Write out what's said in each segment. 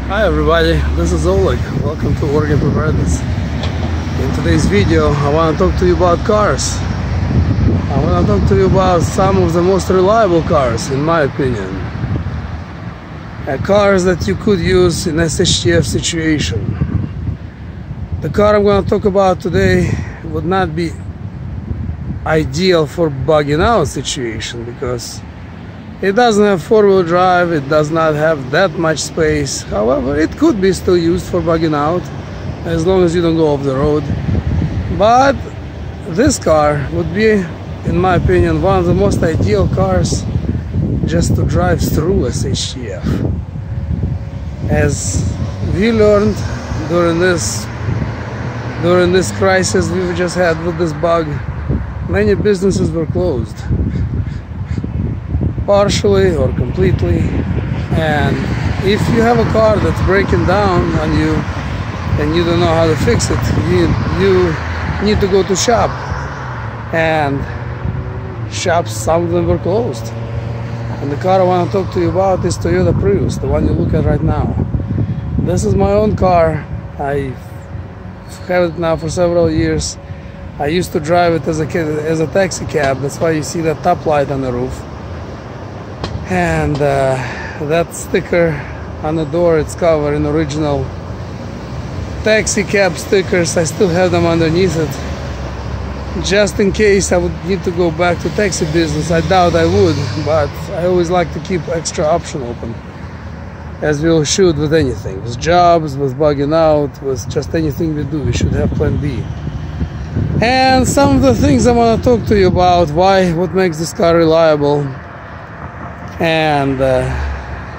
Hi everybody, this is Oleg. Welcome to Organ Preparedness. In today's video I want to talk to you about cars. I want to talk to you about some of the most reliable cars, in my opinion. Cars that you could use in SHTF situation. The car I'm going to talk about today would not be ideal for bugging out situation because it doesn't have four-wheel drive, it does not have that much space. However, it could be still used for bugging out as long as you don't go off the road. But this car would be, in my opinion, one of the most ideal cars just to drive through SHTF. As we learned during this crisis we just had with this bug, many businesses were closed, partially or completely. And if you have a car that's breaking down on you and you don't know how to fix it, you need to go to shop, and shops, some of them were closed. And the car I want to talk to you about is Toyota Prius, the one you look at right now. This is my own car. I've had it now for several years. I used to drive it as a taxi cab. That's why you see that top light on the roof. And that sticker on the door, it's covered in original taxi cab stickers. I still have them underneath it, just in case I would need to go back to taxi business. I doubt I would, but I always like to keep extra option open, as we all should with anything, with jobs, with bugging out, with just anything we do. We should have plan B. And some of the things I want to talk to you about, what makes this car reliable, and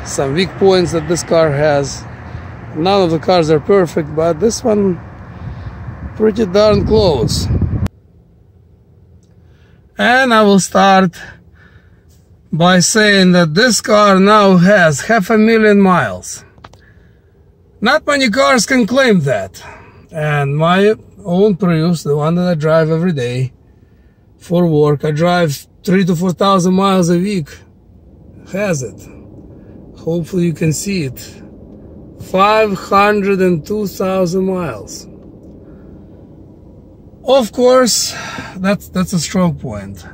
some weak points that this car has. None of the cars are perfect, but this one pretty darn close. And I will start by saying that this car now has 500,000 miles. Not many cars can claim that. And my own Prius, the one that I drive every day for work, I drive 3,000 to 4,000 miles a week, has it. Hopefully you can see it. 502,000 miles. Of course, that's a strong point.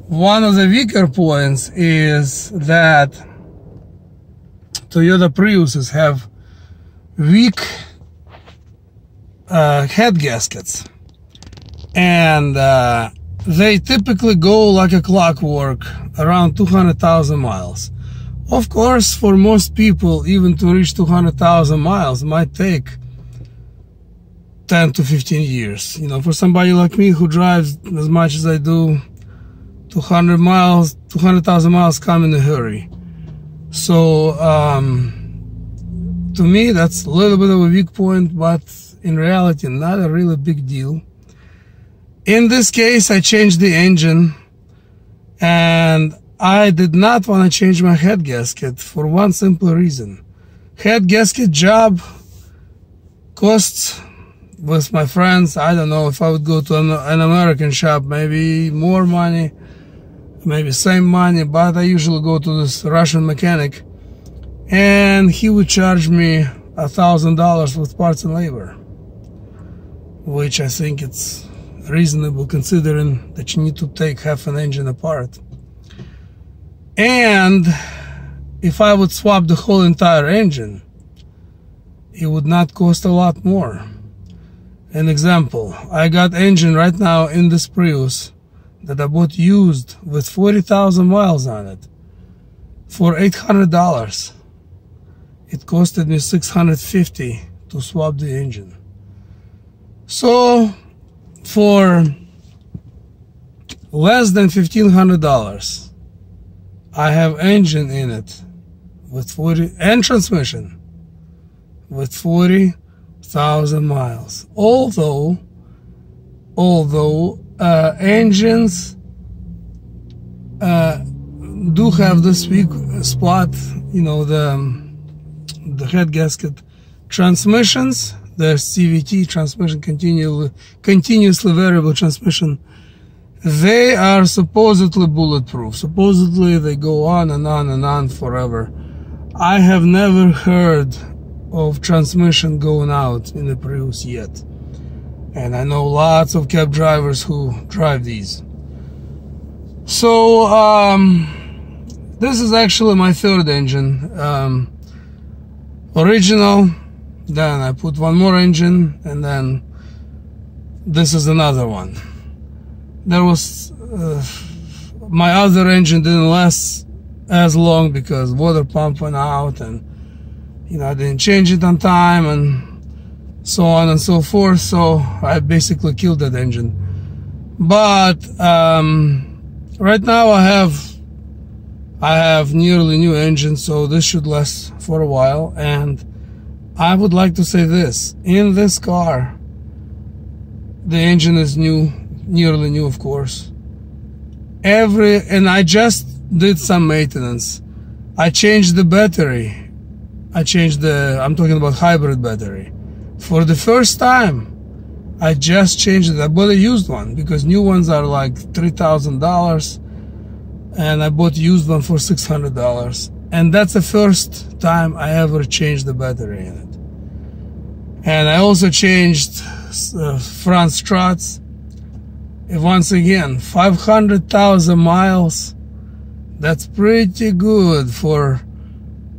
One of the weaker points is that Toyota Priuses have weak head gaskets, and they typically go like a clockwork around 200,000 miles. Of course, for most people, even to reach 200,000 miles might take 10 to 15 years. You know, for somebody like me who drives as much as I do, 200,000 miles come in a hurry. So to me, that's a little bit of a weak point, but in reality, not a really big deal. In this case, I changed the engine, and I did not want to change my head gasket for one simple reason. Head gasket job costs, with my friends, I don't know, if I would go to an American shop, maybe more money, maybe same money, but I usually go to this Russian mechanic, and he would charge me $1,000 with parts and labor, which I think it's reasonable considering that you need to take half an engine apart. And if I would swap the whole entire engine, it would not cost a lot more. An example, I got engine right now in this Prius that I bought used with 40,000 miles on it for $800. It costed me $650 to swap the engine. So for less than $1,500, I have engine in it with 40 and transmission with 40,000 miles. Although engines do have this weak spot, you know, the head gasket. Transmissions, the CVT transmission, continuously variable transmission, they are supposedly bulletproof. Supposedly they go on and on and on forever. I have never heard of transmission going out in the Prius yet. And I know lots of cab drivers who drive these. So, this is actually my third engine. Original, then I put one more engine, and then this is another one. There was my other engine didn't last as long because water pump went out, and I didn't change it on time, and so on and so forth. So I basically killed that engine. But right now I have nearly new engine, so this should last for a while. And I would like to say this: in this car, the engine is new, nearly new, of course. And I just did some maintenance. I changed the battery. I'm talking about hybrid battery. For the first time, I just changed it. I bought a used one because new ones are like $3,000, and I bought used one for $600. And that's the first time I ever changed the battery in it. And I also changed front struts. Once again, 500,000 miles. That's pretty good for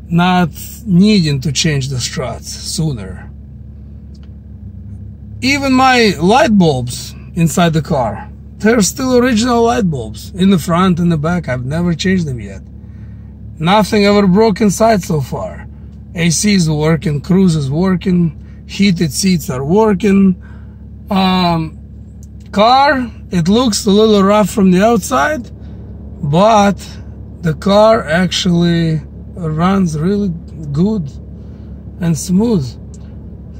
not needing to change the struts sooner. Even my light bulbs inside the car, they're still original light bulbs in the front and the back. I've never changed them yet. Nothing ever broke inside so far. AC is working, cruise is working, heated seats are working. Car, it looks a little rough from the outside, but the car actually runs really good and smooth.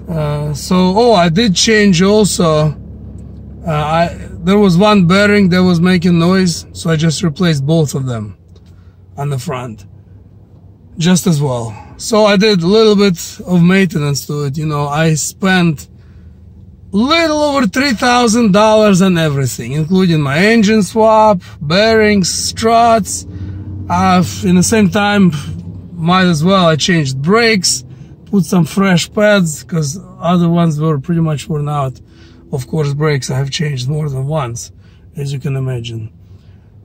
I did change also. There was one bearing that was making noise, so I just replaced both of them on the front just as well. So I did a little bit of maintenance to it. I spent little over $3,000 on everything, including my engine swap, bearings, struts. In the same time, might as well, I changed brakes, put some fresh pads because other ones were pretty much worn out. Of course, brakes I have changed more than once, as you can imagine.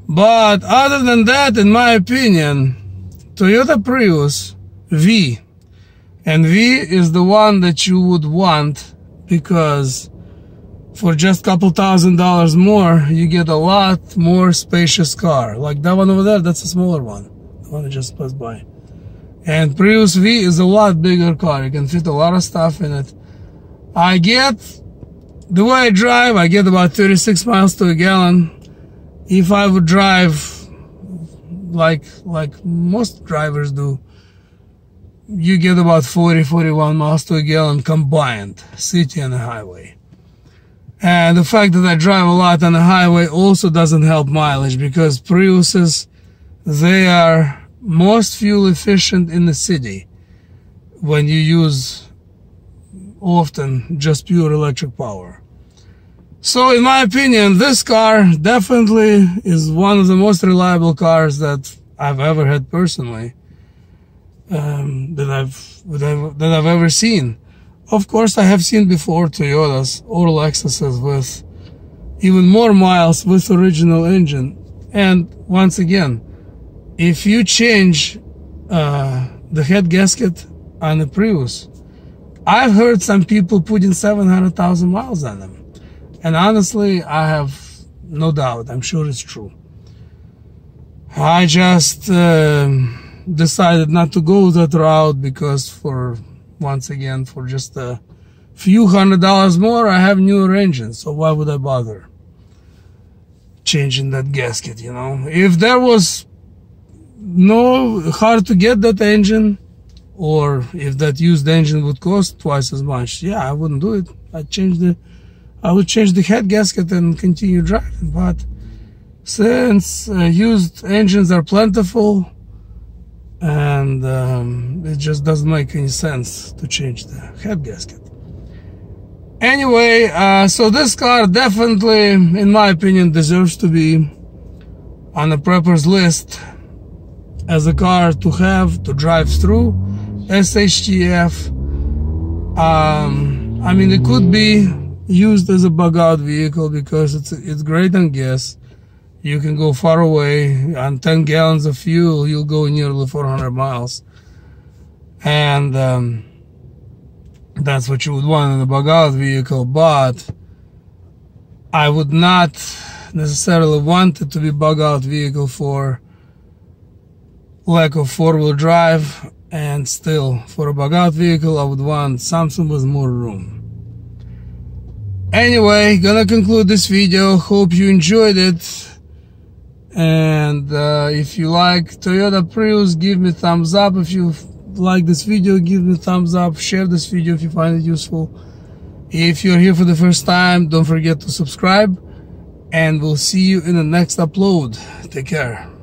But other than that, in my opinion, Toyota Prius V, and V is the one that you would want, because for just a couple $1,000s more, you get a lot more spacious car. Like that one over there, that's a smaller one, the one that just passed by. And Prius V is a lot bigger car. You can fit a lot of stuff in it. The way I drive, I get about 36 miles to a gallon. If I would drive like most drivers do, you get about 40-41 miles to a gallon combined, city and the highway. And the fact that I drive a lot on the highway also doesn't help mileage, because Priuses, they are most fuel efficient in the city when you use often just pure electric power. So in my opinion, this car definitely is one of the most reliable cars that I've ever had personally, that I've ever seen. Of course, I have seen before Toyotas or Lexuses with even more miles with original engine. And once again, if you change the head gasket on a Prius, I've heard some people putting 700,000 miles on them. And honestly, I have no doubt. I'm sure it's true. I just decided not to go that route because once again, for just a few $100s more, I have newer engines. So why would I bother changing that gasket, If there was no hard to get that engine, or if that used engine would cost twice as much, yeah, I wouldn't do it. I would change the head gasket and continue driving. But since used engines are plentiful, and it just doesn't make any sense to change the head gasket. Anyway, so this car definitely, in my opinion, deserves to be on the prepper's list. as a car to drive through. SHTF, I mean, it could be used as a bug out vehicle because it's great on gas. You can go far away. On 10 gallons of fuel, you'll go nearly 400 miles. And that's what you would want in a bug out vehicle. But I would not necessarily want it to be bug out vehicle for lack of four-wheel drive. And still, for a bug out vehicle, I would want something with more room. Anyway, gonna conclude this video. Hope you enjoyed it. And if you like Toyota Prius, give me thumbs up. If you like this video, give me thumbs up. Share this video if you find it useful. If you're here for the first time, don't forget to subscribe. And we'll see you in the next upload. Take care.